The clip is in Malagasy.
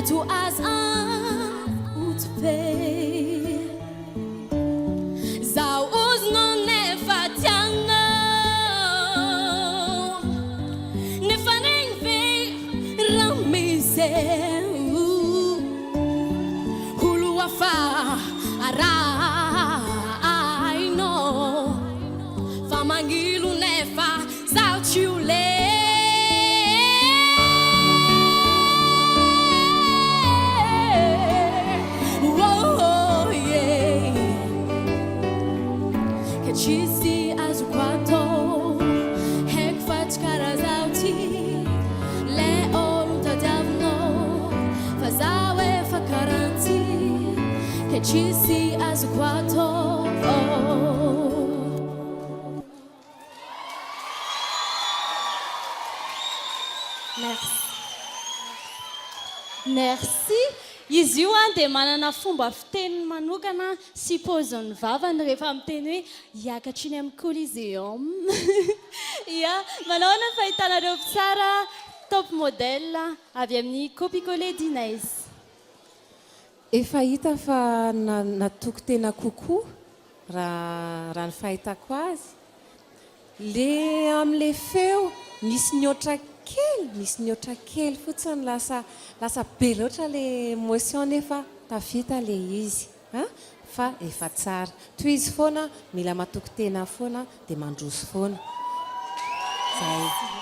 to as utpe zao uzno nefa tiana nefa nengve ramise hulu afa ara aino famangilu nefa zao chiule Chisi as quato hek fat carazauti le oluta davno fazawe fakaranti che chisi as quato Merci. Izy io dia manana fomba fiteny manokana sy paoziny vavany rehefa miteny hoe hiakatra iny amin'ny Coliseum. Ia, manao ny fahitanareo tsara top modèle avy amin'ny copie-collé d'Inez. Efa hita fa natoko tena kokoa raha ny fahitako azy. Le amin'le feo nisy niotra kely fotsiny lasa be loatra le émotion nefa tafita le izy fa efa tsara toy izy foana mila matoko tena foana dia mandroso foana zay